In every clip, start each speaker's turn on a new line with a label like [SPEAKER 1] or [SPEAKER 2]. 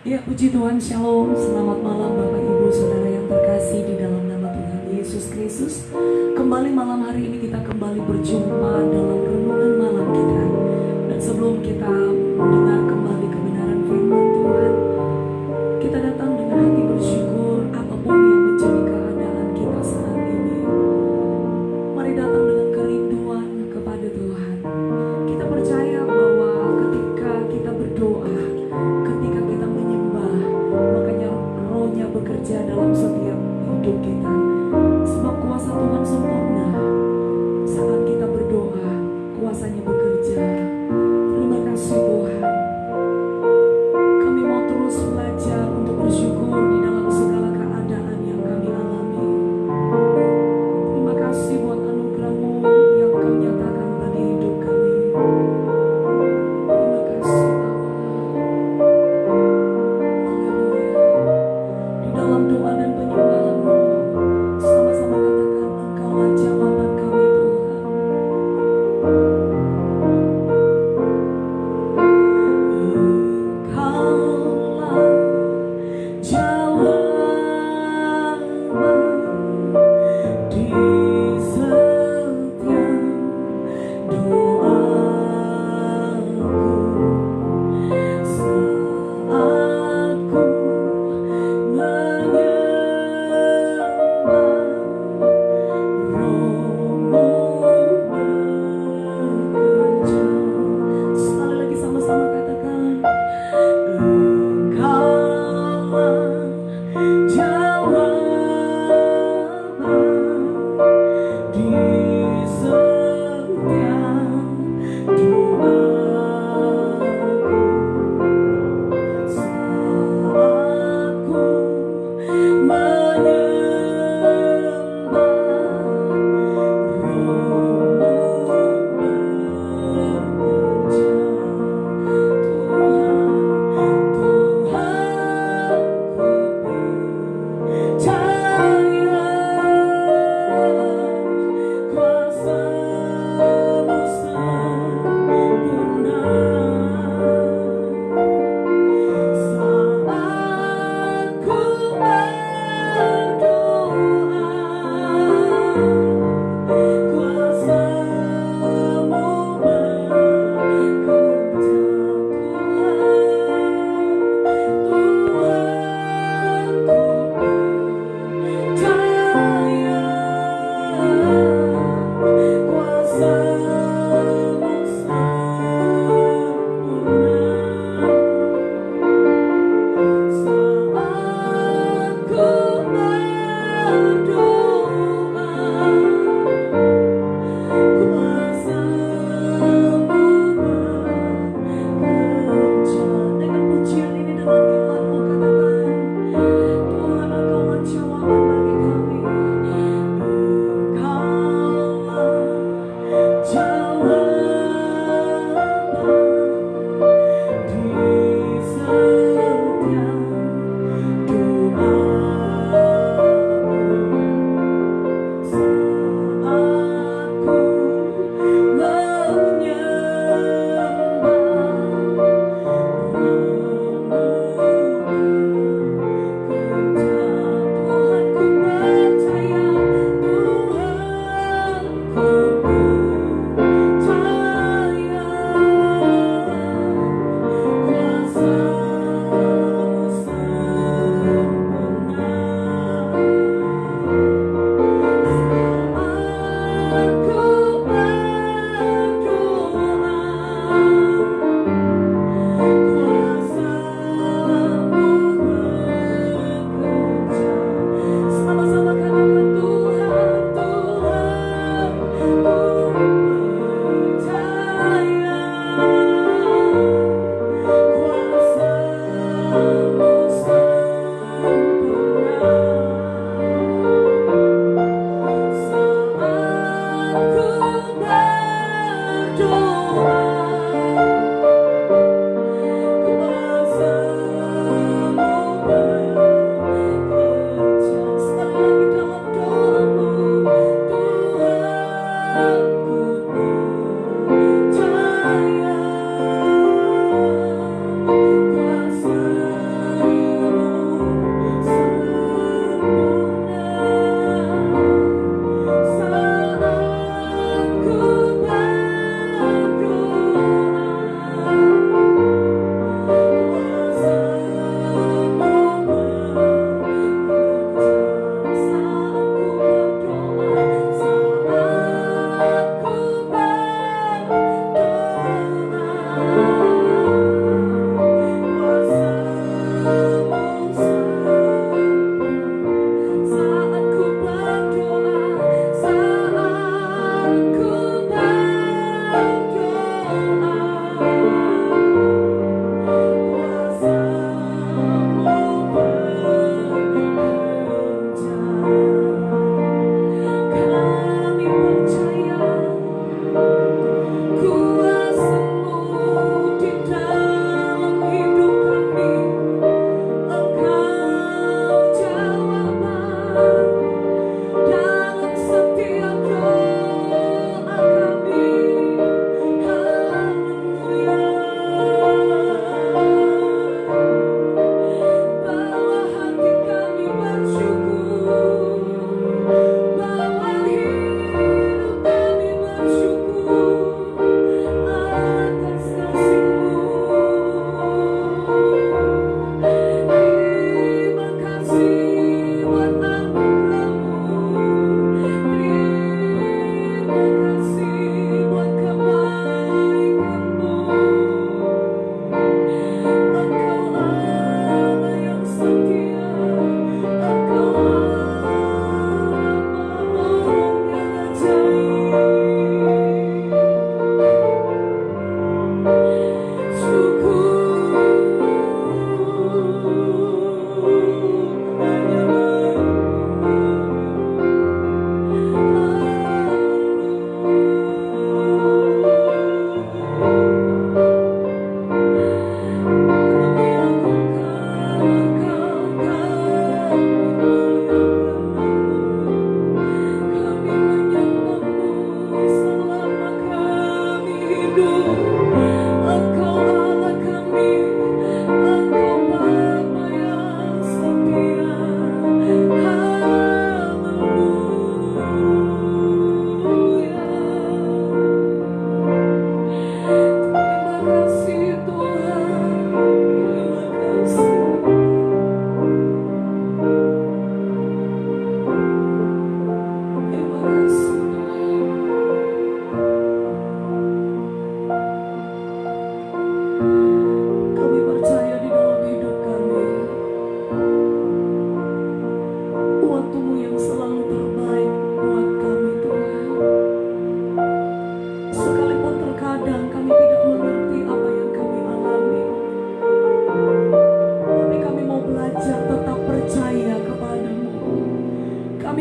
[SPEAKER 1] Ya, puji Tuhan, Shalom. Selamat malam Bapak Ibu Saudara yang terkasih di dalam nama Tuhan Yesus Kristus. Kembali malam hari ini kita kembali berjumpa dalam renungan malam kita. Dan sebelum kita mendengar kembali kebenaran firman Tuhan, kita datang dengan hati bersyukur apapun yang menjadi keadaan kita saat ini. Mari datang dengan kerinduan kepada Tuhan. Kita percaya bahwa ketika kita berdoa, ketika kita menyembah, makanya rohnya bekerja dalam setiap hidup kita. Sebab kuasa Tuhan sempurna. Saat kita berdoa, kuasanya bekerja. Terima kasih Tuhan. Kami mau terus belajar untuk bersyukur di dalam segala keadaan yang kami alami. Terima kasih buat anugerah-Mu yang Kau nyatakan bagi hidup kami. Terima kasih Bapa. Di dalam doa dan penyembahan-Mu, sama-sama katakan Engkaulah jawaban kami Tuhan.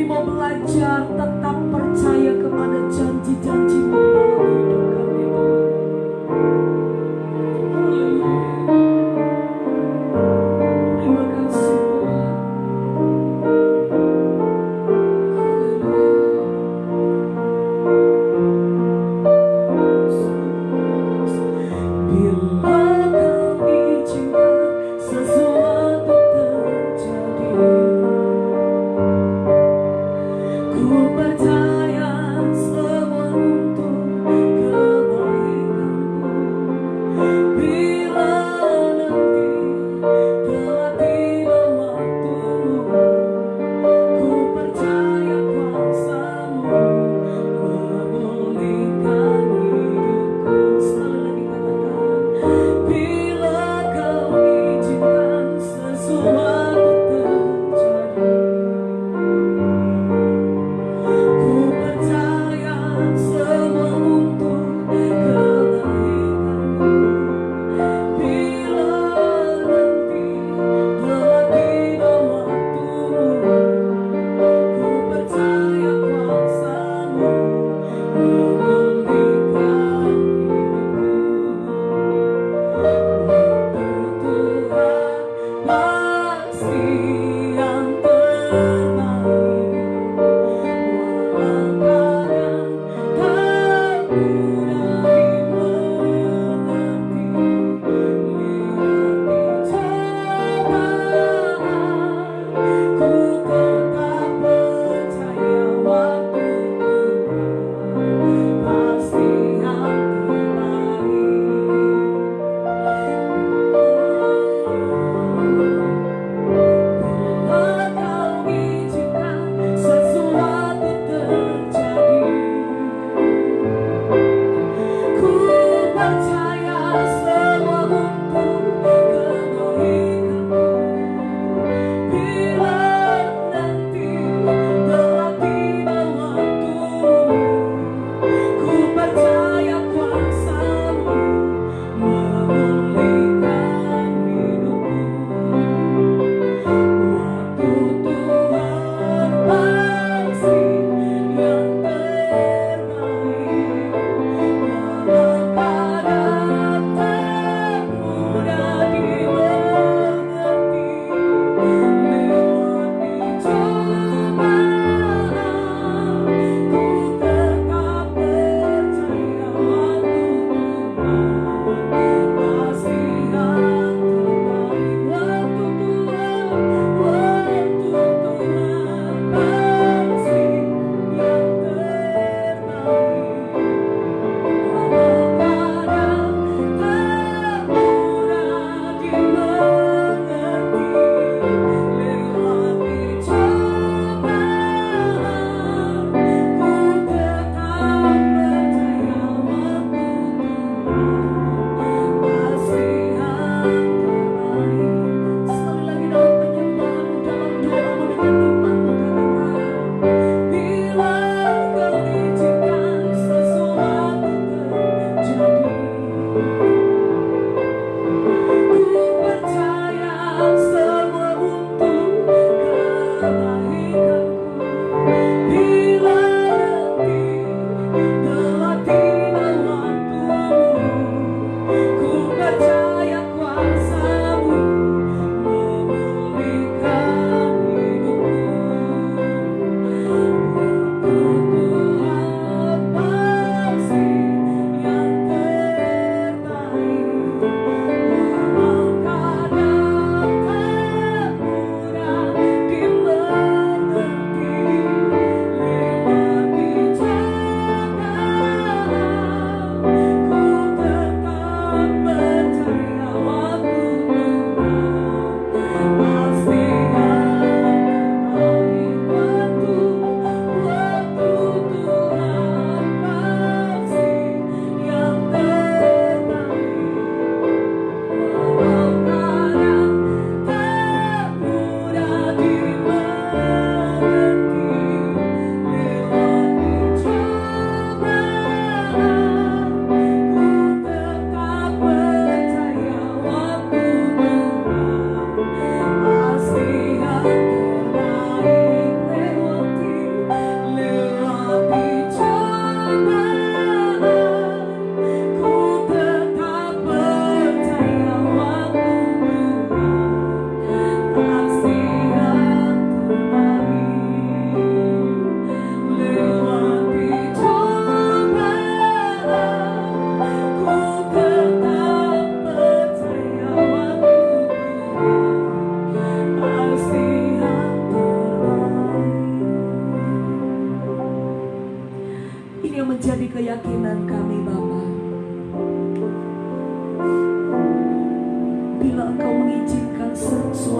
[SPEAKER 1] Kami mau belajar tetap percaya kepada janji-janji-Mu di dalam hidup kami, Tuhan. Haleluya. Terima kasih, Tuhan. Bila Kau izinkan sesuatu terjadi, ku percaya semua untuk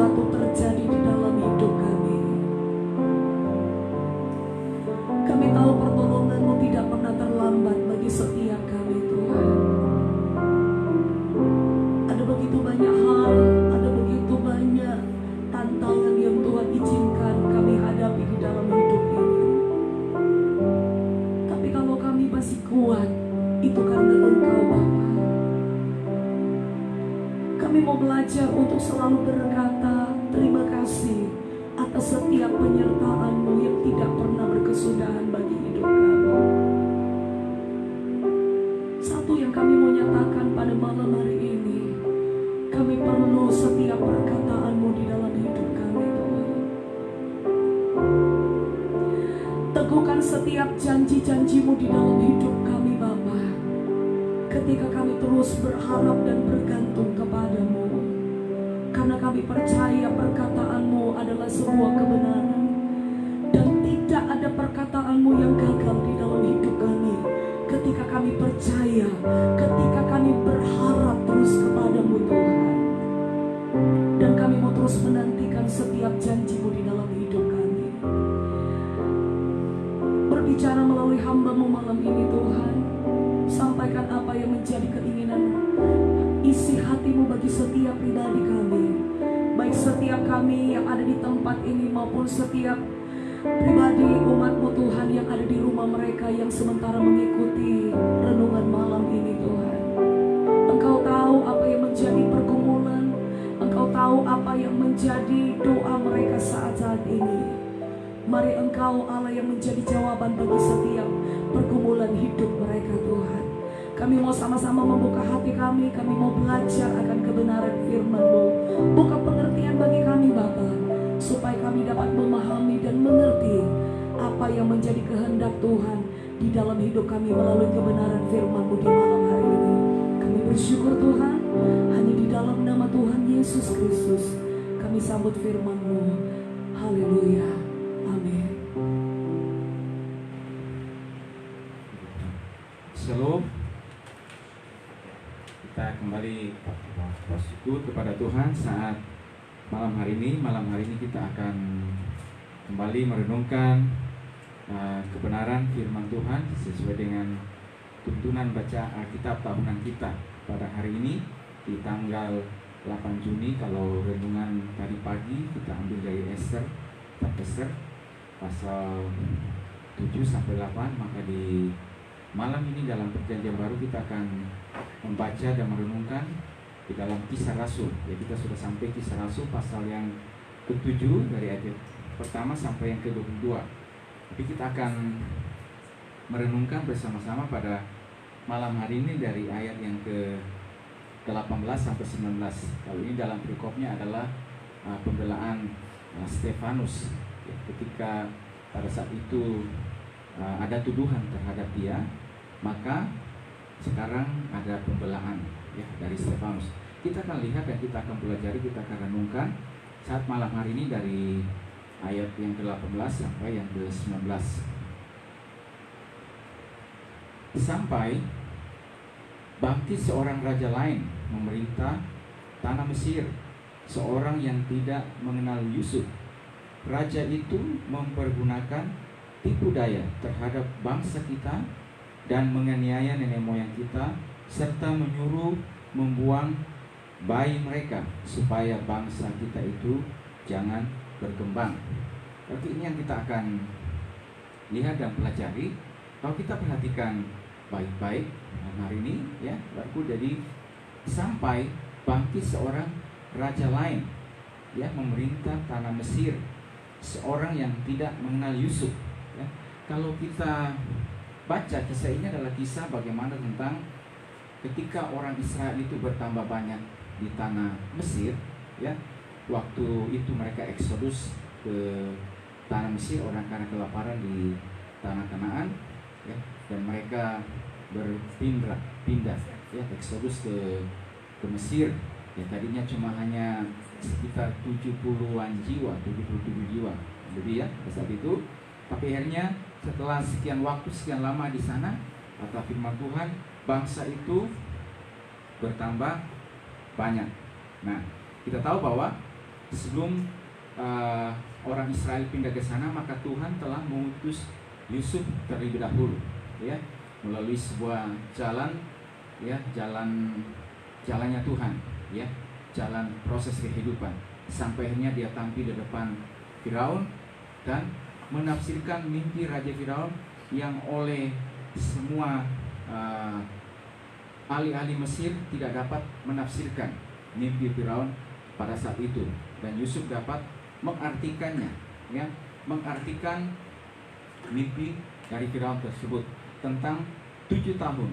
[SPEAKER 1] sesuatu terjadi di dalam hidup kami. Kami tahu pertolongan-Mu tidak pernah terlambat bagi setiap kami, Tuhan. Ada begitu banyak hal, ada begitu banyak tantangan yang Tuhan izinkan kami hadapi di dalam hidup ini. Tapi kalau kami masih kuat, itu karena Engkau, Bapa. Kami mau belajar untuk selalu berkata terima kasih atas setiap penyertaan-Mu yang tidak pernah berkesudahan bagi hidup kami. Satu yang kami mau nyatakan pada malam hari ini, kami perlu setiap perkataan-Mu di dalam hidup kami, Tuhan. Teguhkan setiap janji-janji-Mu di dalam hidup kami, Bapa. Ketika kami terus berharap dan bergantung kepada-Mu, karena kami percaya perkataan-Mu adalah sebuah kebenaran, dan tidak ada perkataan-Mu yang gagal di dalam hidup kami. Ketika kami percaya, ketika kami berharap terus kepada-Mu, Tuhan, dan kami mau terus menantikan setiap janji-Mu di dalam hidup kami. Berbicara melalui hamba-Mu malam ini, Tuhan. Sampaikan apa yang menjadi keinginan isi hati-Mu bagi setiap pribadi kami, baik setiap kami yang ada di tempat ini maupun setiap pribadi umat-Mu, Tuhan, yang ada di rumah mereka yang sementara mengikuti renungan malam ini, Tuhan. Engkau tahu apa yang menjadi pergumulan, Engkau tahu apa yang menjadi doa mereka saat-saat ini. Mari Engkau Allah yang menjadi jawaban bagi setiap pergumulan hidup mereka, Tuhan. Kami mau sama-sama membuka hati kami mau belajar akan kebenaran firman-Mu. Buka pengertian bagi kami, Bapa, supaya kami dapat memahami dan mengerti apa yang menjadi kehendak Tuhan di dalam hidup kami melalui kebenaran firman-Mu di malam hari ini. Kami bersyukur, Tuhan, hanya di dalam nama Tuhan Yesus Kristus kami sambut firman-Mu. Haleluya. Amin.
[SPEAKER 2] Shalom. Kita kembali bersyukur kepada Tuhan saat malam hari ini kita akan kembali merenungkan kebenaran firman Tuhan sesuai dengan tuntunan baca Alkitab tahunan kita pada hari ini di tanggal 8 Juni. Kalau renungan tadi pagi kita ambil dari Ester pasal 7 sampai 8, maka di malam ini dalam perjanjian baru kita akan membaca dan merenungkan di dalam Kisah Rasul. Ya, kita sudah sampai Kisah Rasul pasal yang ke-7 dari ayat pertama sampai yang ke-22. Tapi kita akan merenungkan bersama-sama pada malam hari ini dari ayat yang ke-18 sampai 19. Kalau ini dalam perikopnya adalah pembelaan Stefanus. Ya, ketika pada saat itu ada tuduhan terhadap dia, maka sekarang ada pembelaan ya dari Stefanus. Kita akan lihat dan kita akan pelajari, kita akan renungkan saat malam hari ini dari ayat yang ke-18 sampai yang ke-19. Sampai bangkit seorang raja lain memerintah tanah Mesir, seorang yang tidak mengenal Yusuf. Raja itu mempergunakan tipu daya terhadap bangsa kita dan menganiaya nenek moyang kita, serta menyuruh membuang bayi mereka supaya bangsa kita itu jangan berkembang. Berarti ini yang kita akan lihat dan pelajari. Kalau kita perhatikan baik-baik hari ini ya, baru jadi sampai bangkit seorang raja lain ya memerintah tanah Mesir, seorang yang tidak mengenal Yusuf ya. Kalau kita baca kisah ini adalah kisah bagaimana tentang ketika orang Israel itu bertambah banyak di tanah Mesir ya. Waktu itu mereka eksodus ke tanah Mesir, orang karena kelaparan di tanah Kanaan ya, dan mereka pindah ya, eksodus ke Mesir ya. Tadinya cuma hanya sekitar 70-an jiwa, 77 jiwa lebih ya pada saat itu. Tapi akhirnya setelah sekian waktu, sekian lama di sana, kata firman Tuhan, bangsa itu bertambah banyak. Nah, kita tahu bahwa sebelum orang Israel pindah ke sana, maka Tuhan telah mengutus Yusuf terlebih dahulu, ya, melalui sebuah jalan, ya, jalannya Tuhan, ya, jalan proses kehidupan, sampai akhirnya dia tampil di depan Firaun dan menafsirkan mimpi Raja Firaun yang oleh semua ahli-ahli Mesir tidak dapat menafsirkan mimpi Firaun pada saat itu, dan Yusuf dapat mengartikannya, ya, mengartikan mimpi dari Firaun tersebut tentang 7 tahun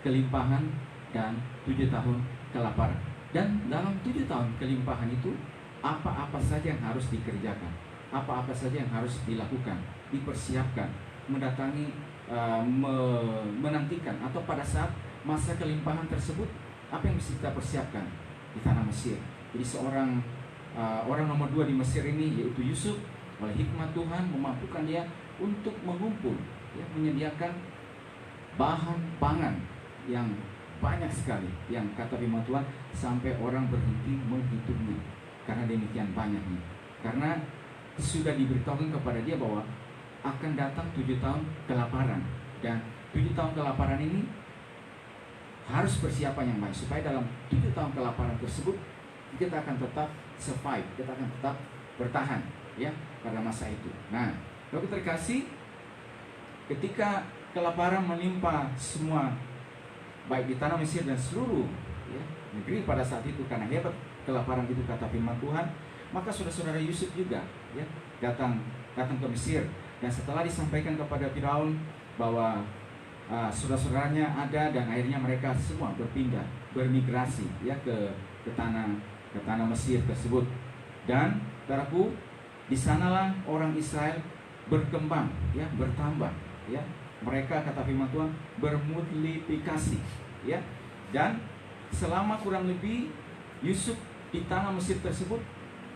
[SPEAKER 2] kelimpahan dan 7 tahun kelaparan. Dan dalam 7 tahun kelimpahan itu, apa-apa saja yang harus dikerjakan, apa-apa saja yang harus dilakukan, dipersiapkan, mendatangi, menantikan, atau pada saat masa kelimpahan tersebut, apa yang bisa kita persiapkan di tanah Mesir. Jadi seorang orang nomor 2 di Mesir ini, yaitu Yusuf, oleh hikmat Tuhan memampukan dia untuk mengumpul, ya, menyediakan bahan pangan yang banyak sekali, yang kata firman Tuhan sampai orang berhenti menghitungnya karena demikian banyaknya. Karena sudah diberitahukan kepada dia bahwa akan datang 7 tahun kelaparan, dan 7 tahun kelaparan ini harus persiapan yang baik supaya dalam 7 tahun kelaparan tersebut kita akan tetap survive, kita akan tetap bertahan, ya, pada masa itu. Nah, kalau terkasih, ketika kelaparan menimpa semua, baik di tanah Mesir dan seluruh, ya, negeri pada saat itu, karena hebat kelaparan itu kata firman Tuhan, maka saudara-saudara Yusuf juga, ya, datang ke Mesir. Dan setelah disampaikan kepada Firaun bahwa saudara-saudaranya ada, dan akhirnya mereka semua bermigrasi, ya, ke tanah Mesir tersebut. Dan saudaraku, di sanalah orang Israel berkembang, ya, bertambah, ya. Mereka kata firman Tuhan bermultiplikasi, ya. Dan selama kurang lebih Yusuf di tanah Mesir tersebut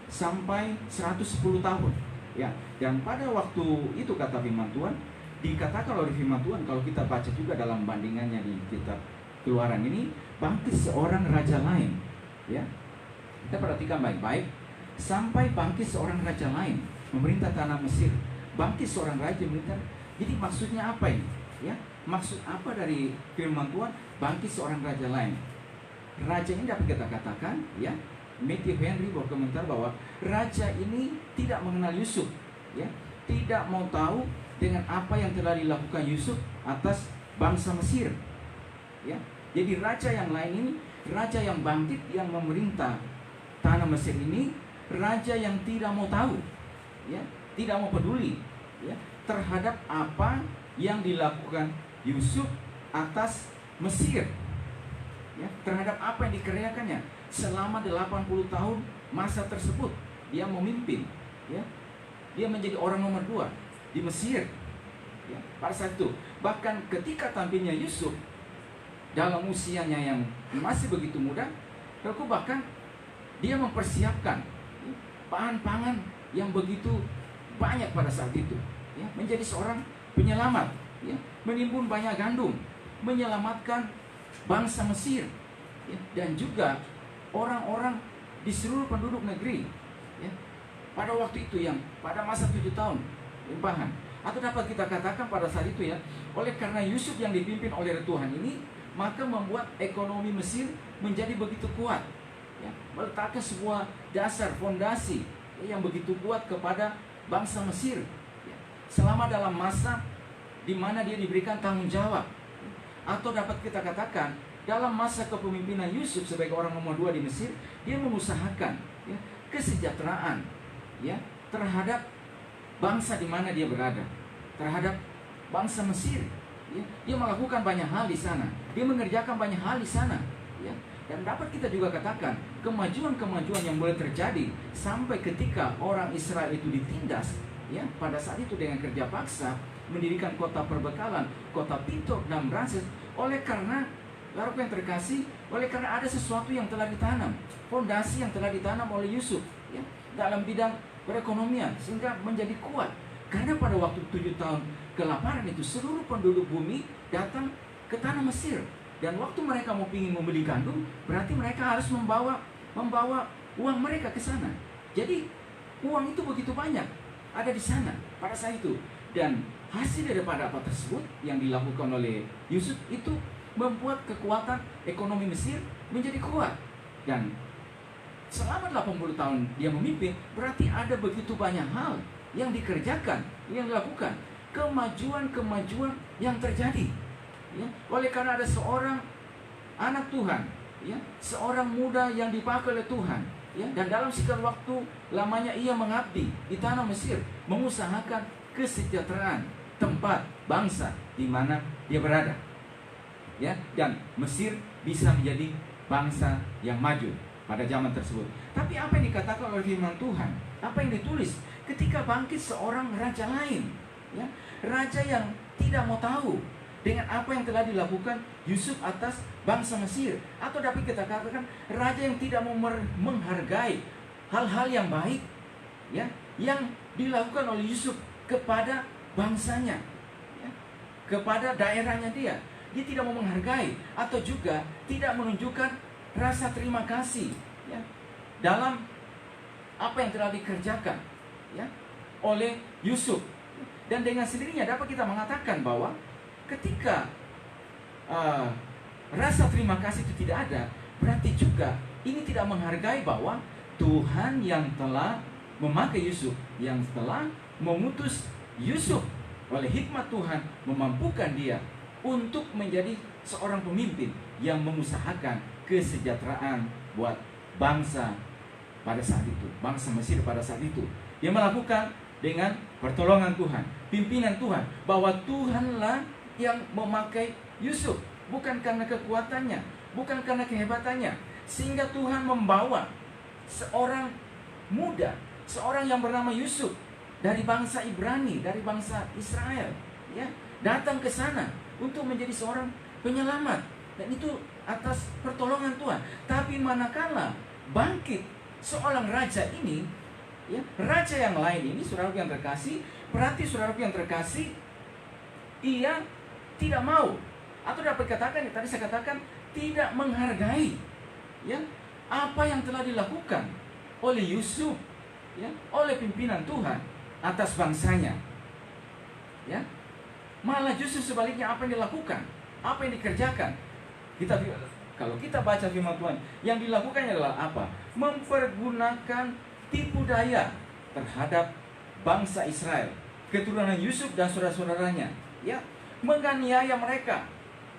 [SPEAKER 2] sampai 110 tahun, ya. Dan pada waktu itu kata firman Tuhan, dikatakan oleh firman Tuhan, kalau kita baca juga dalam bandingannya di kitab Keluaran ini, bangkit seorang raja lain, ya. Kita perhatikan baik-baik, sampai bangkit seorang raja lain memerintah tanah Mesir. Bangkit seorang raja memerintah. Jadi maksudnya apa ini? Ya, maksud apa dari firman Tuhan bangkit seorang raja lain? Raja ini dapat kita katakan, ya, Matthew Henry berkomentar bahwa raja ini tidak mengenal Yusuf, ya, tidak mau tahu dengan apa yang telah dilakukan Yusuf atas bangsa Mesir, ya. Jadi raja yang lain ini, raja yang bangkit, yang memerintah tanah Mesir ini, raja yang tidak mau tahu, ya, tidak mau peduli, ya, terhadap apa yang dilakukan Yusuf atas Mesir, ya, terhadap apa yang dikerjakannya selama 80 tahun masa tersebut. Dia memimpin, ya, dia menjadi orang nomor 2 di Mesir, ya, pada saat itu. Bahkan ketika tampilnya Yusuf dalam usianya yang masih begitu muda, bahkan dia mempersiapkan bahan pangan yang begitu banyak pada saat itu, ya, menjadi seorang penyelamat, ya, menimbun banyak gandum, menyelamatkan bangsa Mesir, ya, dan juga orang-orang di seluruh penduduk negeri, ya, pada waktu itu, yang pada masa 7 tahun limpahan. Atau dapat kita katakan pada saat itu, ya, oleh karena Yusuf yang dipimpin oleh Tuhan ini, maka membuat ekonomi Mesir menjadi begitu kuat, ya, meletakkan sebuah dasar fondasi, ya, yang begitu kuat kepada bangsa Mesir, ya, selama dalam masa di mana dia diberikan tanggung jawab. Atau dapat kita katakan dalam masa kepemimpinan Yusuf sebagai orang nomor 2 di Mesir, dia mengusahakan, ya, kesejahteraan, ya, terhadap bangsa di mana dia berada, terhadap bangsa Mesir, ya. Dia melakukan banyak hal di sana, dia mengerjakan banyak hal di sana, ya. Dan dapat kita juga katakan kemajuan-kemajuan yang boleh terjadi sampai ketika orang Israel itu ditindas, ya, pada saat itu dengan kerja paksa mendirikan kota perbekalan, kota Pitok dan Ramses, oleh karena lalu yang terkasih, oleh karena ada sesuatu yang telah ditanam, fondasi yang telah ditanam oleh Yusuf, ya, dalam bidang perekonomian, sehingga menjadi kuat. Karena pada waktu 7 tahun kelaparan itu, seluruh penduduk bumi datang ke tanah Mesir. Dan waktu mereka mau ingin membeli gandum, berarti mereka harus membawa uang mereka ke sana. Jadi uang itu begitu banyak ada di sana pada saat itu. Dan hasil daripada apa tersebut yang dilakukan oleh Yusuf itu membuat kekuatan ekonomi Mesir menjadi kuat. Dan selama 80 tahun dia memimpin, berarti ada begitu banyak hal yang dikerjakan, yang dilakukan, kemajuan-kemajuan yang terjadi. Ya, oleh karena ada seorang anak Tuhan, ya, seorang muda yang dipakai oleh Tuhan, ya, dan dalam singkat waktu lamanya ia mengabdi di tanah Mesir, mengusahakan kesejahteraan tempat bangsa di mana dia berada, ya, dan Mesir bisa menjadi bangsa yang maju pada zaman tersebut. Tapi apa yang dikatakan oleh firman Tuhan, apa yang ditulis ketika bangkit seorang raja lain, ya, raja yang tidak mau tahu dengan apa yang telah dilakukan Yusuf atas bangsa Mesir, atau dapat kita katakan raja yang tidak mau menghargai hal-hal yang baik, ya, yang dilakukan oleh Yusuf kepada bangsanya, ya, kepada daerahnya dia tidak mau menghargai atau juga tidak menunjukkan rasa terima kasih, ya, dalam apa yang telah dikerjakan, ya, oleh Yusuf. Dan dengan sendirinya dapat kita mengatakan bahwa ketika rasa terima kasih itu tidak ada, berarti juga ini tidak menghargai bahwa Tuhan yang telah memakai Yusuf, yang telah memutus Yusuf oleh hikmat Tuhan, memampukan dia untuk menjadi seorang pemimpin yang mengusahakan kesejahteraan buat bangsa pada saat itu, bangsa Mesir pada saat itu. Dia melakukan dengan pertolongan Tuhan, pimpinan Tuhan, bahwa Tuhanlah yang memakai Yusuf, bukan karena kekuatannya, bukan karena kehebatannya, sehingga Tuhan membawa seorang muda, seorang yang bernama Yusuf dari bangsa Ibrani, dari bangsa Israel, ya, datang ke sana untuk menjadi seorang penyelamat, dan itu atas pertolongan Tuhan. Tapi manakala bangkit seorang raja ini, ya, raja yang lain ini, saudaraku yang terkasih, berarti saudaraku yang terkasih, ia tidak mau, atau dapat katakan, tadi saya katakan, tidak menghargai, ya, apa yang telah dilakukan oleh Yusuf, ya, oleh pimpinan Tuhan atas bangsanya, ya. Malah justru sebaliknya, apa yang dilakukan, apa yang dikerjakan, kalau kita baca firman Tuhan, yang dilakukannya adalah apa? Mempergunakan tipu daya terhadap bangsa Israel, keturunan Yusuf dan saudara-saudaranya, ya, menganiaya mereka,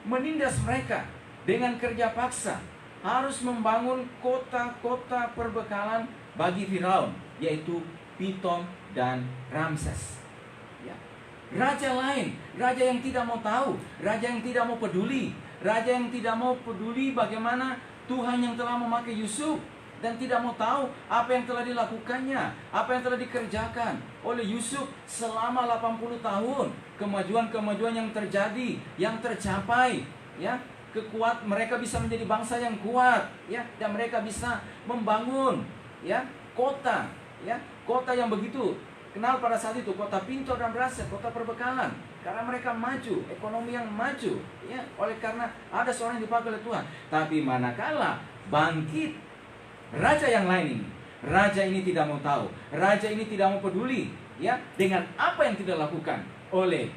[SPEAKER 2] menindas mereka dengan kerja paksa, harus membangun kota-kota perbekalan bagi Firaun, yaitu Piton dan Ramses, ya. Raja lain, raja yang tidak mau tahu, raja yang tidak mau peduli, raja yang tidak mau peduli bagaimana Tuhan yang telah memakai Yusuf, dan tidak mau tahu apa yang telah dilakukannya, apa yang telah dikerjakan oleh Yusuf selama 80 tahun, kemajuan-kemajuan yang terjadi, yang tercapai, ya, mereka bisa menjadi bangsa yang kuat, ya, dan mereka bisa membangun, ya, kota, ya, kota yang begitu kenal pada saat itu, kota Pinto dan Ramses, kota perbekalan, karena mereka maju, ekonomi yang maju, ya, oleh karena ada seorang yang dipakai oleh Tuhan. Tapi manakala bangkit raja yang lain ini, raja ini tidak mau tahu, raja ini tidak mau peduli, ya, dengan apa yang tidak dilakukan oleh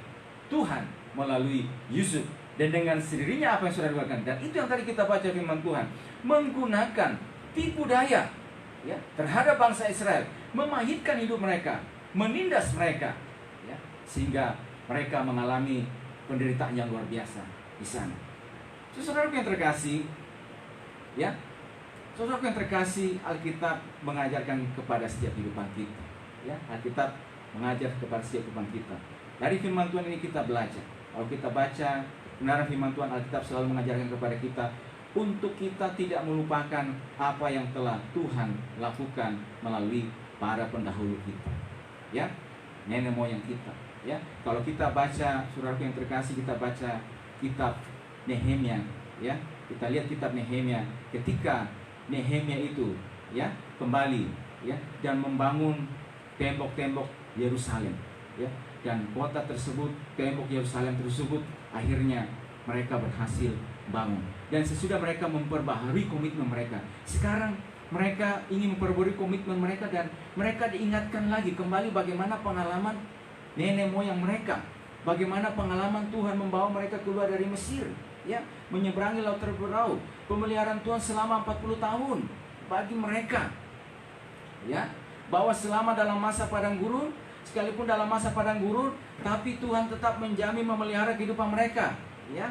[SPEAKER 2] Tuhan melalui Yusuf, dan dengan sendirinya apa yang sudah dilakukan. Dan itu yang tadi kita baca firman Tuhan, menggunakan tipu daya, ya, terhadap bangsa Israel, memahitkan hidup mereka, menindas mereka, ya, sehingga mereka mengalami penderitaan yang luar biasa di sana. Saudara yang terkasih, ya, saudara yang terkasih, Alkitab mengajarkan kepada setiap kehidupan kita, ya, Alkitab mengajar kepada setiap kehidupan kita. Dari firman Tuhan ini kita belajar. Kalau kita baca kebenaran firman Tuhan, Alkitab selalu mengajarkan kepada kita untuk kita tidak melupakan apa yang telah Tuhan lakukan melalui para pendahulu kita, ya, nenek moyang kita, ya. Kalau kita baca, saudaraku yang terkasih, kita baca kitab Nehemia, ya, kita lihat kitab Nehemia, ketika Nehemia itu, ya, kembali, ya, dan membangun tembok-tembok Yerusalem, ya, dan kota tersebut, tembok Yerusalem tersebut akhirnya mereka berhasil bangun. Dan sesudah mereka memperbaharui komitmen mereka, sekarang mereka ingin memperbarui komitmen mereka, dan mereka diingatkan lagi kembali bagaimana pengalaman nenek moyang mereka, bagaimana pengalaman Tuhan membawa mereka keluar dari Mesir, ya, menyeberangi laut terberau, pemeliharaan Tuhan selama 40 tahun bagi mereka, ya, bahwa selama dalam masa padang gurun, sekalipun dalam masa padang gurun, tapi Tuhan tetap menjamin memelihara kehidupan mereka, ya.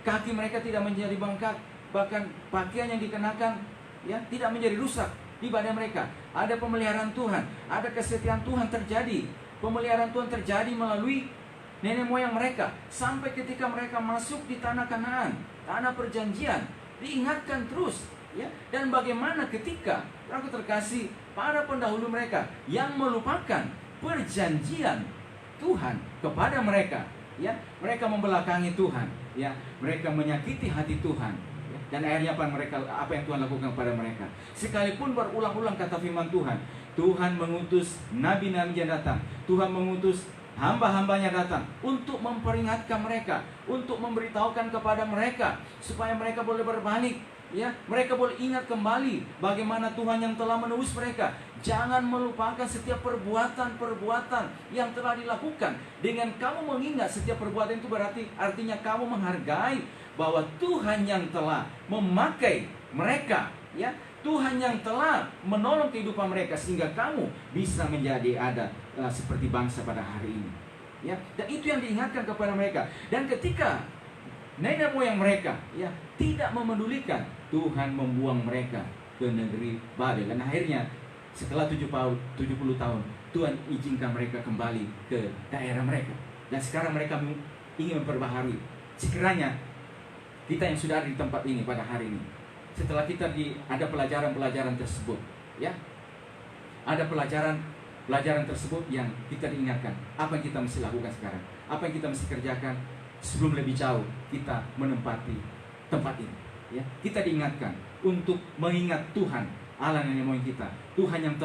[SPEAKER 2] Kaki mereka tidak menjadi bengkak, bahkan pakaian yang dikenakan, ya, tidak menjadi rusak di badan mereka. Ada pemeliharaan Tuhan, ada kesetiaan Tuhan terjadi. Pemeliharaan Tuhan terjadi melalui nenek moyang mereka sampai ketika mereka masuk di tanah Kanaan, tanah perjanjian, diingatkan terus, ya. Dan bagaimana ketika aku terkasih para pendahulu mereka yang melupakan perjanjian Tuhan kepada mereka, ya, mereka membelakangi Tuhan, ya, mereka menyakiti hati Tuhan, ya. Dan akhirnya apa yang Tuhan lakukan kepada mereka? Sekalipun berulang-ulang kata firman Tuhan, Tuhan mengutus nabi-nabi yang datang, Tuhan mengutus hamba-hambanya datang untuk memperingatkan mereka, untuk memberitahukan kepada mereka supaya mereka boleh berbalik, ya, mereka boleh ingat kembali bagaimana Tuhan yang telah menebus mereka. Jangan melupakan setiap perbuatan-perbuatan yang telah dilakukan. Dengan kamu mengingat setiap perbuatan itu berarti artinya kamu menghargai bahwa Tuhan yang telah memakai mereka, ya, Tuhan yang telah menolong kehidupan mereka sehingga kamu bisa menjadi ada seperti bangsa pada hari ini, ya. Dan itu yang diingatkan kepada mereka. Dan ketika nenek moyang mereka, ya, tidak memedulikan, Tuhan membuang mereka ke negeri Babel. Dan akhirnya setelah 70 tahun Tuhan izinkan mereka kembali ke daerah mereka. Dan sekarang mereka ingin memperbaharui. Sekiranya kita yang sudah ada di tempat ini pada hari ini, setelah kita ada pelajaran-pelajaran tersebut, ya, ada pelajaran tersebut yang kita diingatkan apa yang kita mesti lakukan sekarang, apa yang kita mesti kerjakan sebelum lebih jauh kita menempati tempat ini, ya. Kita diingatkan untuk mengingat Tuhan Allah nenek moyang kita, Tuhan yang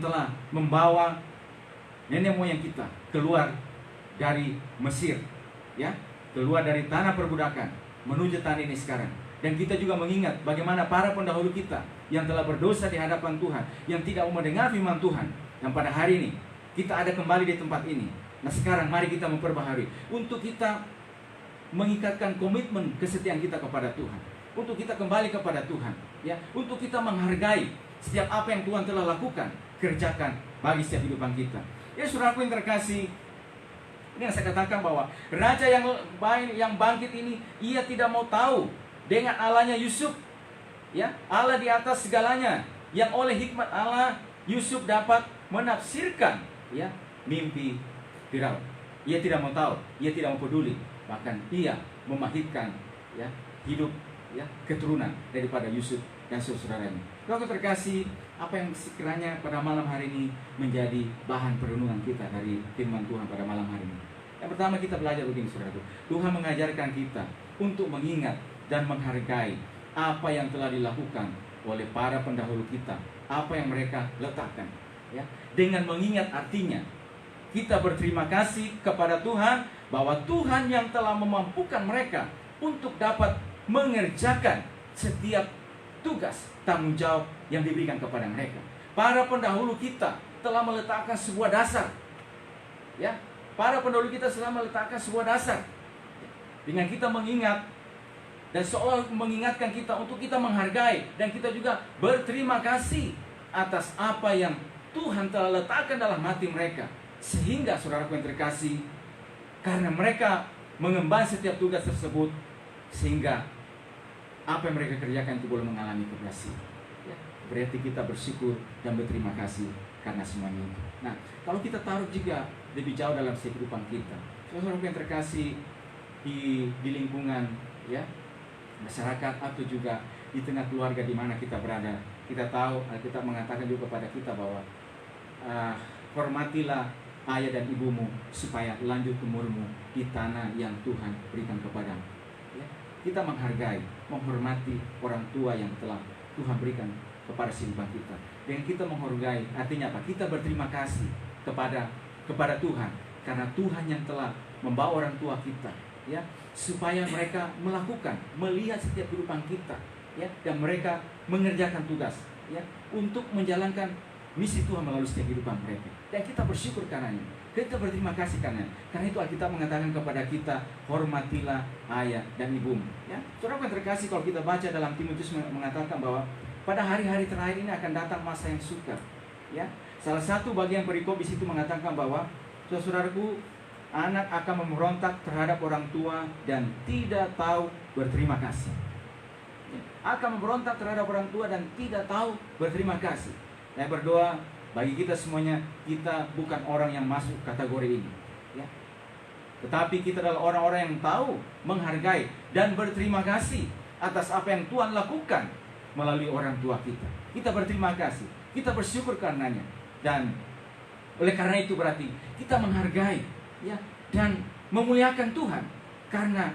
[SPEAKER 2] telah membawa nenek moyang kita keluar dari Mesir, ya, keluar dari tanah perbudakan menuju tanah ini sekarang. Dan kita juga mengingat bagaimana para pendahulu kita yang telah berdosa di hadapan Tuhan, yang tidak mau mendengar firman Tuhan. Dan pada hari ini kita ada kembali di tempat ini. Nah, sekarang mari kita memperbaharui untuk kita mengikatkan komitmen kesetiaan kita kepada Tuhan, untuk kita kembali kepada Tuhan, ya, untuk kita menghargai setiap apa yang Tuhan telah lakukan, kerjakan bagi setiap kehidupan kita. Ya, saudaraku yang terkasih, ini yang saya katakan bahwa raja yang bangkit ini, ia tidak mau tahu dengan Allahnya Yusuf, ya, Allah di atas segalanya, yang oleh hikmat Allah Yusuf dapat menafsirkan, ya, mimpi Firaun. Ia tidak mau tahu, ia tidak mau peduli, bahkan ia memahitkan, ya, hidup, ya, keturunan daripada Yusuf dan saudara-saudaranya. Kalau terkasih, apa yang sekiranya pada malam hari ini menjadi bahan perenungan kita dari firman Tuhan pada malam hari ini. Yang pertama, kita belajar begini, saudaraku. Tuhan mengajarkan kita untuk mengingat dan menghargai apa yang telah dilakukan oleh para pendahulu kita, apa yang mereka letakkan, ya. Dengan mengingat artinya kita berterima kasih kepada Tuhan bahwa Tuhan yang telah memampukan mereka untuk dapat mengerjakan setiap tugas tanggung jawab yang diberikan kepada mereka. Para pendahulu kita telah meletakkan sebuah dasar, ya. Para pendahulu kita telah meletakkan sebuah dasar. Dengan kita mengingat dan seolah mengingatkan kita untuk kita menghargai dan kita juga berterima kasih atas apa yang Tuhan telah letakkan dalam hati mereka. Sehingga saudaraku yang terkasih, karena mereka mengemban setiap tugas tersebut, sehingga apa yang mereka kerjakan itu boleh mengalami keberhasilan, ya. Berarti kita bersyukur dan berterima kasih karena semuanya itu. Nah, kalau kita taruh juga lebih jauh dalam kehidupan kita, saudaraku yang terkasih, di lingkungan, ya, masyarakat atau juga di tengah keluarga di mana kita berada, kita tahu Alkitab mengatakan juga kepada kita bahwa hormatilah ayah dan ibumu supaya lanjut umurmu di tanah yang Tuhan berikan kepadamu, ya. Kita menghargai, menghormati orang tua yang telah Tuhan berikan kepada kehidupan kita. Dengan kita menghargai artinya apa? Kita berterima kasih kepada Tuhan karena Tuhan yang telah membawa orang tua kita, ya, supaya mereka melihat setiap kehidupan kita, ya, dan mereka mengerjakan tugas, ya, untuk menjalankan misi Tuhan melalui setiap kehidupan mereka. Dan kita bersyukur karenanya. Kita berterima kasih karena itu Alkitab mengatakan kepada kita, hormatilah ayah dan ibumu. Ya, saudara yang terkasih, kalau kita baca dalam Timotius mengatakan bahwa pada hari-hari terakhir ini akan datang masa yang sukar. Ya, salah satu bagian perikop di situ mengatakan bahwa saudaraku, anak akan memberontak terhadap orang tua dan tidak tahu berterima kasih. Ya, akan memberontak terhadap orang tua dan tidak tahu berterima kasih. Saya berdoa bagi kita semuanya, kita bukan orang yang masuk kategori ini, ya. Tetapi kita adalah orang-orang yang tahu, menghargai, dan berterima kasih atas apa yang Tuhan lakukan melalui orang tua kita. Kita berterima kasih, kita bersyukur karenanya. Dan oleh karena itu berarti kita menghargai, ya, dan memuliakan Tuhan. Karena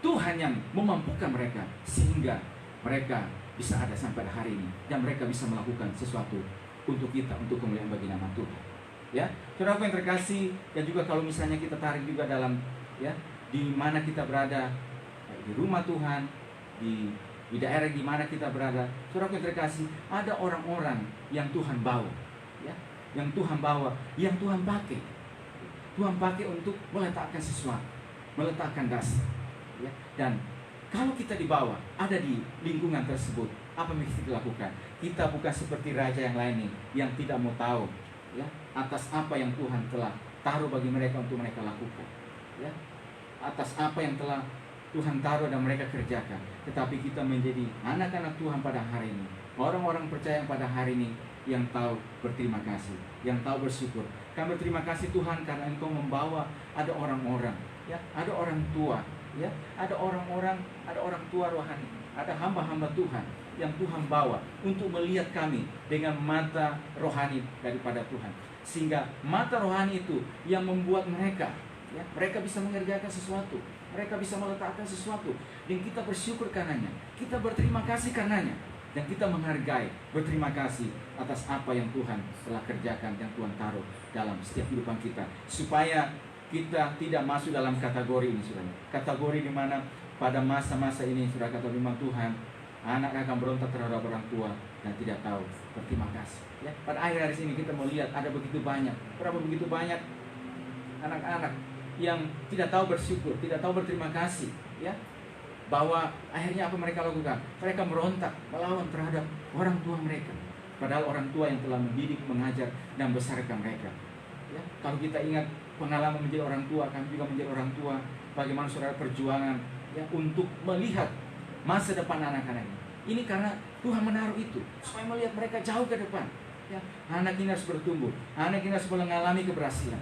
[SPEAKER 2] Tuhan yang memampukan mereka sehingga mereka bisa ada sampai hari ini. Dan mereka bisa melakukan sesuatu untuk kita, untuk kemuliaan bagi nama Tuhan. Ya, saudara yang terkasih, dan juga kalau misalnya kita tarik juga dalam, ya, di mana kita berada, di rumah Tuhan, di daerah di mana kita berada, saudara yang terkasih, ada orang-orang yang Tuhan bawa, ya, yang Tuhan bawa, yang Tuhan pakai. Tuhan pakai untuk meletakkan sesuatu, meletakkan dasar, ya. Dan kalau kita dibawa, ada di lingkungan tersebut, apa yang mesti dilakukan? Kita bukan seperti raja yang lain nih, yang tidak mau tahu, ya, atas apa yang Tuhan telah taruh bagi mereka untuk mereka lakukan, ya, atas apa yang telah Tuhan taruh dan mereka kerjakan. Tetapi kita menjadi anak-anak Tuhan pada hari ini, orang-orang percaya pada hari ini yang tahu berterima kasih, yang tahu bersyukur. Kami berterima kasih Tuhan karena Engkau membawa ada orang-orang, ya, ada orang tua, ya, ada orang-orang, ada orang tua rohani, ada hamba-hamba Tuhan yang Tuhan bawa untuk melihat kami dengan mata rohani daripada Tuhan, sehingga mata rohani itu yang membuat mereka, ya, mereka bisa mengerjakan sesuatu, mereka bisa meletakkan sesuatu, dan kita bersyukur karenanya, kita berterima kasih karenanya, dan kita menghargai, berterima kasih atas apa yang Tuhan telah kerjakan, yang Tuhan taruh dalam setiap kehidupan kita, supaya kita tidak masuk dalam kategori ini, saudara. Kategori di mana pada masa-masa ini, saudara, kata firman Tuhan, anak akan berontak terhadap orang tua dan tidak tahu berterima kasih. Ya, pada akhir hari ini kita melihat ada begitu banyak, berapa begitu banyak anak-anak yang tidak tahu bersyukur, tidak tahu berterima kasih, ya. Bahwa akhirnya apa mereka lakukan? Mereka merontak, melawan terhadap orang tua mereka. Padahal orang tua yang telah mendidik, mengajar, dan besarkan mereka. Ya, kalau kita ingat pengalaman menjadi orang tua, kami juga menjadi orang tua, bagaimana saudara perjuangan, ya, untuk melihat masa depan anak-anak ini. Ini karena Tuhan menaruh itu supaya melihat mereka jauh ke depan. Ya, anak ini harus bertumbuh, anak ini harus mengalami keberhasilan.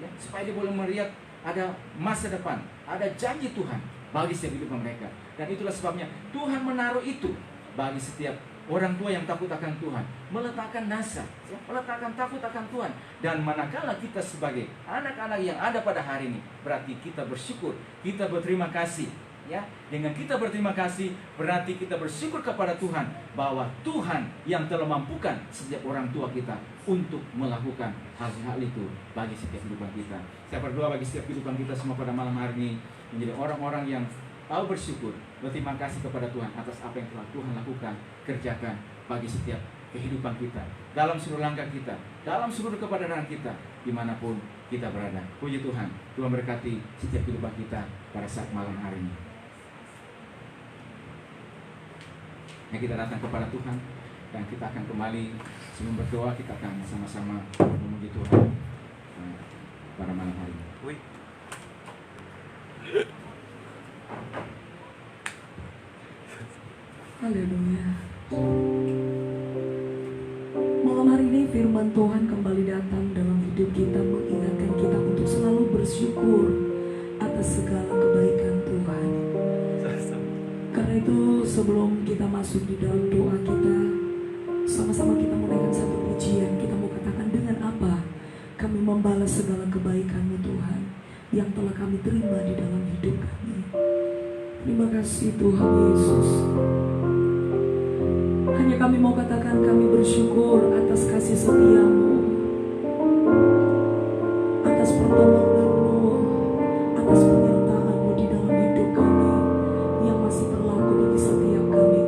[SPEAKER 2] Ya, supaya dia boleh melihat ada masa depan, ada janji Tuhan bagi setiap kehidupan mereka. Dan itulah sebabnya Tuhan menaruh itu bagi setiap orang tua yang takut akan Tuhan, meletakkan dasar, ya, meletakkan takut akan Tuhan. Dan manakala kita sebagai anak-anak yang ada pada hari ini, berarti kita bersyukur, kita berterima kasih, ya. Dengan kita berterima kasih, berarti kita bersyukur kepada Tuhan bahwa Tuhan yang telah mampukan setiap orang tua kita untuk melakukan hal-hal itu bagi setiap kehidupan kita. Saya berdoa bagi setiap kehidupan kita semua pada malam hari ini menjadi orang-orang yang tahu bersyukur, berterima kasih kepada Tuhan atas apa yang telah Tuhan lakukan, kerjakan bagi setiap kehidupan kita, dalam seluruh langkah kita, dalam seluruh kebenaran kita, dimanapun kita berada. Puji Tuhan, Tuhan berkati setiap kehidupan kita pada saat malam hari ini. Nah, kita datang kepada Tuhan dan kita akan kembali sebelum berdoa, kita akan sama-sama memuji Tuhan pada malam hari ini.
[SPEAKER 1] Haleluya. Malam hari ini firman Tuhan kembali datang dalam hidup kita, mengingatkan kita untuk selalu bersyukur atas segala kebaikan Tuhan. Karena itu sebelum kita masuk di dalam doa kita, sama-sama kita menaikkan satu pujian. Kita mau katakan, dengan apa kami membalas segala kebaikan-Mu Tuhan yang telah kami terima di dalam hidup kami. Terima kasih Tuhan Yesus. Hanya kami mau katakan, kami bersyukur atas kasih setia-Mu, atas pertolongan-Mu, atas penyertaan-Mu di dalam hidup kami yang masih berlaku bagi setiap kami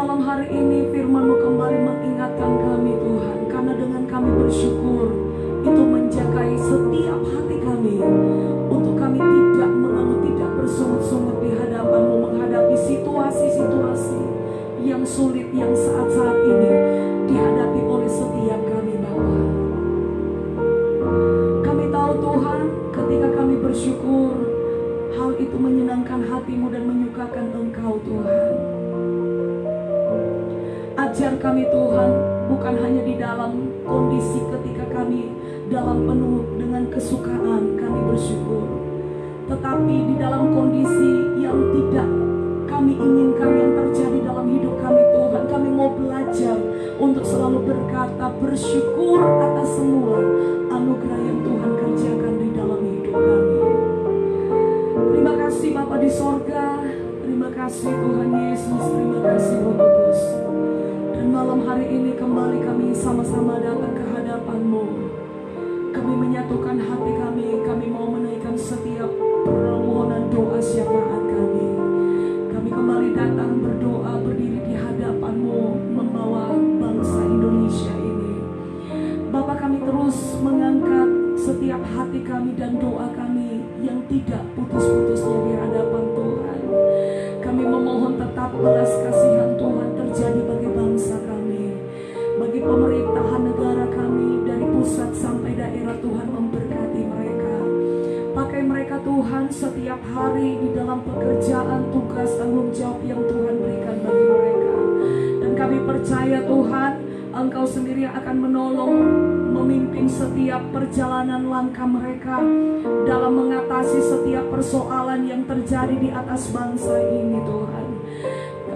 [SPEAKER 1] malam hari ini firman-Mu kembali mengingatkan kami Tuhan, karena dengan kami bersyukur itu menjagai setiap hati kami untuk kami tidak mengeluh, tidak bersungut-sungut di hadapan-Mu menghadapi situasi-situasi yang sulit yang saat-saat ini dihadapi oleh setiap kami Bapa. Kami tahu Tuhan, ketika kami bersyukur, hal itu menyenangkan hati-Mu dan menyukakan Engkau Tuhan. Ajar kami Tuhan, bukan hanya di dalam kondisi ketika kami dalam penuh dengan kesukaan kami bersyukur, tetapi di dalam kondisi yang tidak kami inginkan yang terjadi dalam hidup kami Tuhan. Kami mau belajar untuk selalu berkata bersyukur atas semua anugerah yang Tuhan kerjakan di dalam hidup kami. Terima kasih Bapa di sorga, terima kasih Tuhan Yesus, terima kasih Roh Kudus. Dan malam hari ini kembali kami sama-sama datang ke hadapan-Mu. Kami menyatukan hati kami mau menaikkan setiap permohonan doa syafaat kami. Kami kembali datang berdoa, berdiri di hadapan-Mu, membawa bangsa Indonesia ini. Bapa, kami terus mengangkat setiap hati kami dan doa kami yang tidak putus-putusnya di hadapan Tuhan. Kami memohon tetap belas kasihan Tuhan terjadi bagi bangsa kami, bagi pemerintahan negara kami, dari pusat sampai daerah. Tuhan memberkati mereka, pakai mereka Tuhan setiap hari di dalam pekerjaan, tugas, tanggung jawab yang Tuhan berikan bagi mereka. Dan kami percaya Tuhan, Engkau sendiri akan menolong, memimpin setiap perjalanan langkah mereka dalam mengatasi setiap persoalan yang terjadi di atas bangsa ini Tuhan.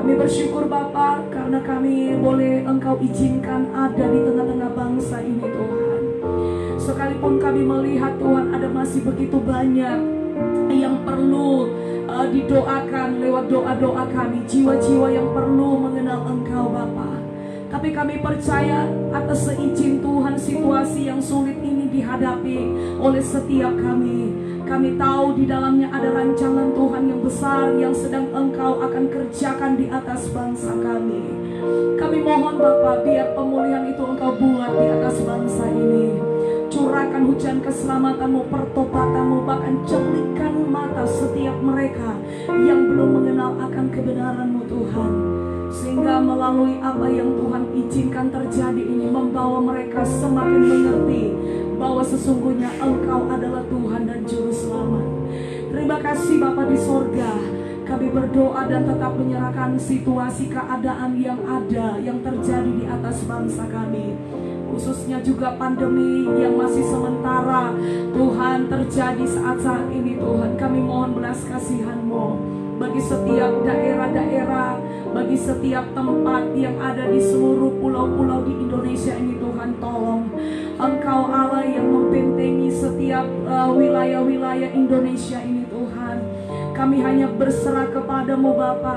[SPEAKER 1] Kami bersyukur Bapa, karena kami boleh Engkau izinkan ada di tengah-tengah bangsa ini Tuhan. Sekalipun kami melihat Tuhan ada masih begitu banyak yang perlu didoakan lewat doa-doa kami, jiwa-jiwa yang perlu mengenal Engkau Bapa. Tapi kami percaya atas seizin Tuhan situasi yang sulit ini dihadapi oleh setiap kami. Kami tahu di dalamnya ada rancangan Tuhan yang besar yang sedang Engkau akan kerjakan di atas bangsa kami. Kami mohon Bapa, biar pemulihan itu Engkau buat di atas bangsa ini. Curahkan hujan keselamatan-Mu, pertobatan-Mu, bahkan celikan mata setiap mereka yang belum mengenal akan kebenaran-Mu Tuhan. Sehingga melalui apa yang Tuhan izinkan terjadi ini membawa mereka semakin mengerti bahwa sesungguhnya Engkau adalah Tuhan dan Juru Selamat. Terima kasih Bapa di sorga. Kami berdoa dan tetap menyerahkan situasi keadaan yang ada, yang terjadi di atas bangsa kami. Khususnya juga pandemi yang masih sementara Tuhan terjadi saat-saat ini Tuhan. Kami mohon belas kasihan-Mu bagi setiap daerah-daerah, bagi setiap tempat yang ada di seluruh pulau-pulau di Indonesia ini Tuhan. Tolong Engkau Allah yang membentengi setiap wilayah-wilayah Indonesia ini Tuhan. Kami hanya berserah kepada-Mu Bapa.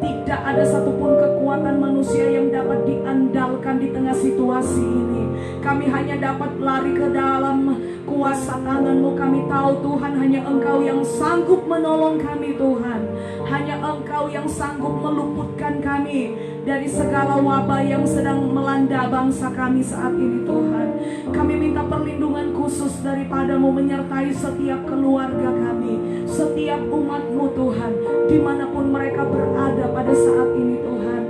[SPEAKER 1] Tidak ada satupun kekuatan manusia yang dapat diandalkan di tengah situasi ini. Kami hanya dapat lari ke dalam kuasa tangan-Mu. Kami tahu Tuhan hanya Engkau yang sanggup menolong kami Tuhan. Hanya Engkau yang sanggup meluputkan kami dari segala wabah yang sedang melanda bangsa kami saat ini Tuhan. Kami minta perlindungan khusus daripada-Mu menyertai setiap keluarga kami, setiap umat-Mu Tuhan, dimanapun mereka berada pada saat ini Tuhan.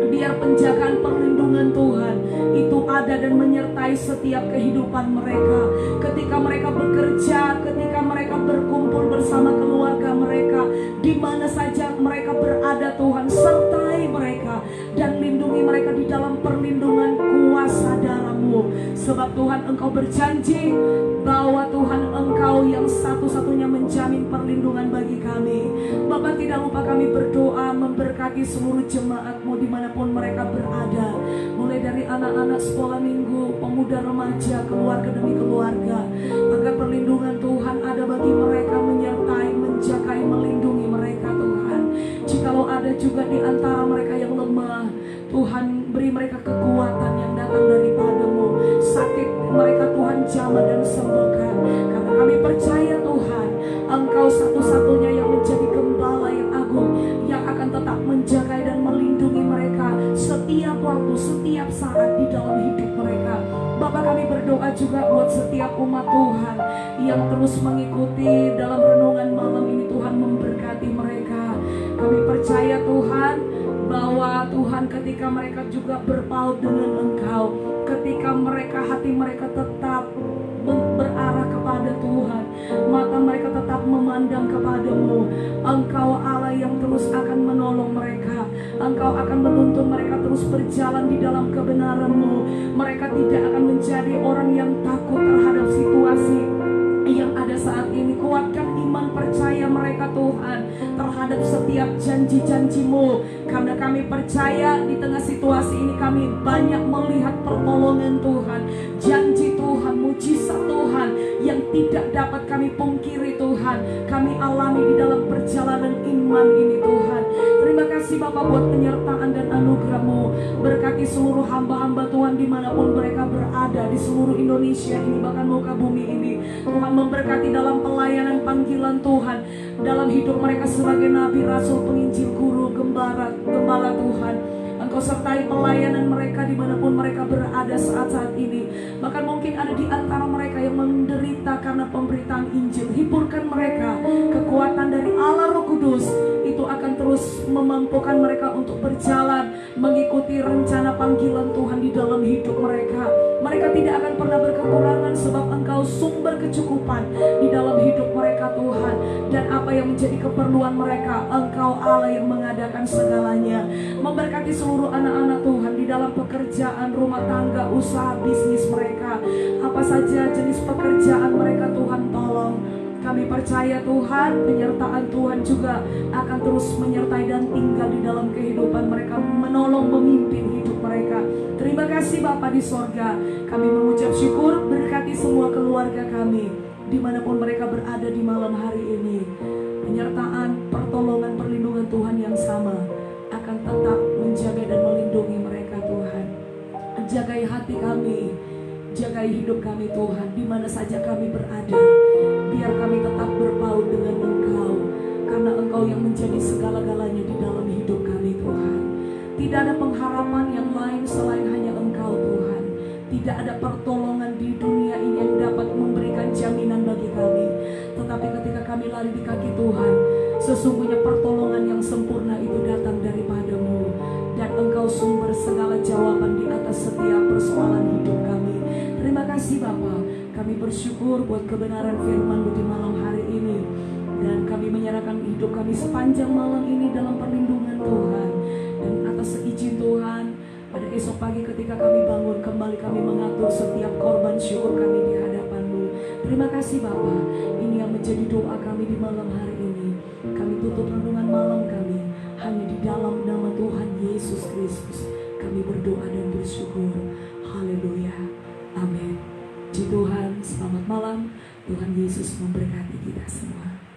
[SPEAKER 1] Biar penjagaan perlindungan Tuhan itu ada dan menyertai setiap kehidupan mereka. Ketika mereka bekerja, ketika mereka berkumpul bersama keluarga mereka, di mana saja mereka berada Tuhan, sertai mereka dan lindungi mereka di dalam perlindungan kuasa darah-Mu. Sebab Tuhan Engkau berjanji bahwa Tuhan Engkau yang satu-satunya menjamin perlindungan bagi kami. Bapak, tidak lupa kami berdoa memberkati seluruh jemaat-Mu dimanapun mereka berada, mulai dari anak-anak sekolah minggu, pemuda remaja, keluarga demi keluarga, agar perlindungan Tuhan ada bagi mereka, menyertai, menjagai, melindungi mereka Tuhan. Jikalau ada juga di antara mereka yang lemah, Tuhan beri mereka kekuatan yang datang daripada-Mu. Sakit mereka Tuhan jamah dan sembuhkan, karena kami percaya Tuhan Engkau satu-satunya yang menjadi gembala yang agung, yang akan tetap menjaga dan melindungi mereka setiap saat di dalam hidup mereka. Bapak, kami berdoa juga buat setiap umat Tuhan yang terus mengikuti dalam renungan malam ini. Tuhan memberkati mereka. Kami percaya Tuhan bahwa Tuhan ketika mereka juga berpaut dengan Engkau, ketika mereka hati mereka tetap berarah kepada Tuhan, mata mereka tetap memandang kepadamu, Engkau Allah yang terus akan menolong mereka. Engkau akan menuntun mereka terus berjalan di dalam kebenaran-Mu. Mereka tidak akan menjadi orang yang takut terhadap situasi yang ada saat ini. Kuatkan iman percaya mereka Tuhan terhadap setiap janji-janji-Mu, karena kami percaya di tengah situasi ini kami banyak melihat pertolongan Tuhan, janji Tuhan, mujizat Tuhan yang tidak dapat kami pungkiri Tuhan. Kami alami di dalam perjalanan iman ini Tuhan. Terima kasih Bapak buat penyertaan dan anugerah-Mu. Berkati seluruh hamba-hamba Tuhan dimanapun mereka berada di seluruh Indonesia ini, bahkan muka bumi ini. Tuhan memberkati dalam pelayanan panggilan Tuhan, dalam hidup mereka sebagai nabi, rasul, penginjil, guru, gembala Tuhan. Engkau sertai pelayanan mereka dimanapun mereka berada saat-saat ini. Bahkan mungkin ada di antara mereka yang menderita karena pemberitaan Injil. Hiburkan mereka. Kekuatan dari Allah Roh Kudus itu akan terus memampukan mereka untuk berjalan mengikuti rencana panggilan Tuhan di dalam hidup mereka. Mereka tidak akan pernah berkekurangan sebab Engkau sumber kecukupan di dalam hidup mereka Tuhan. Dan apa yang menjadi keperluan mereka, Engkau Allah yang mengadakan segalanya. Memberkati seluruh anak-anak Tuhan di dalam pekerjaan, rumah tangga, usaha, bisnis mereka. Apa saja jenis pekerjaan mereka Tuhan, tolong. Kami percaya Tuhan, penyertaan Tuhan juga akan terus menyertai dan tinggal di dalam kehidupan mereka, menolong, memimpin hidup mereka. Terima kasih Bapa di sorga. Kami mengucap syukur, berkati semua keluarga kami dimanapun mereka berada di malam hari ini. Penyertaan, pertolongan, perlindungan Tuhan yang sama akan tetap menjaga dan melindungi mereka Tuhan. Jagai hati kami, jagai hidup kami Tuhan, di mana saja kami berada. Biar kami tetap berpaut dengan Engkau, karena Engkau yang menjadi segala-galanya di dalam hidup kami Tuhan. Tidak ada pengharapan yang lain selain hanya Engkau Tuhan. Tidak ada pertolongan di dunia ini yang dapat memberikan jaminan bagi kami. Tetapi ketika kami lari di kaki Tuhan, sesungguhnya pertolongan yang sempurna itu datang daripada-Mu. Dan Engkau sumber segala jawaban di atas setiap persoalan hidup kami. Terima kasih Bapa. Kami bersyukur buat kebenaran firman-Mu di malam hari ini. Dan kami menyerahkan hidup kami sepanjang malam ini dalam perlindungan Tuhan. Dan atas seizin Tuhan, pada esok pagi ketika kami bangun, kembali kami mengatur setiap korban syukur kami di hadapan-Mu. Terima kasih Bapa. Ini yang menjadi doa kami di malam hari ini. Kami tutup renungan malam kami hanya di dalam nama Tuhan Yesus Kristus. Kami berdoa dan bersyukur. Haleluya. Amin. Puji Tuhan, selamat malam. Tuhan Yesus memberkati kita semua.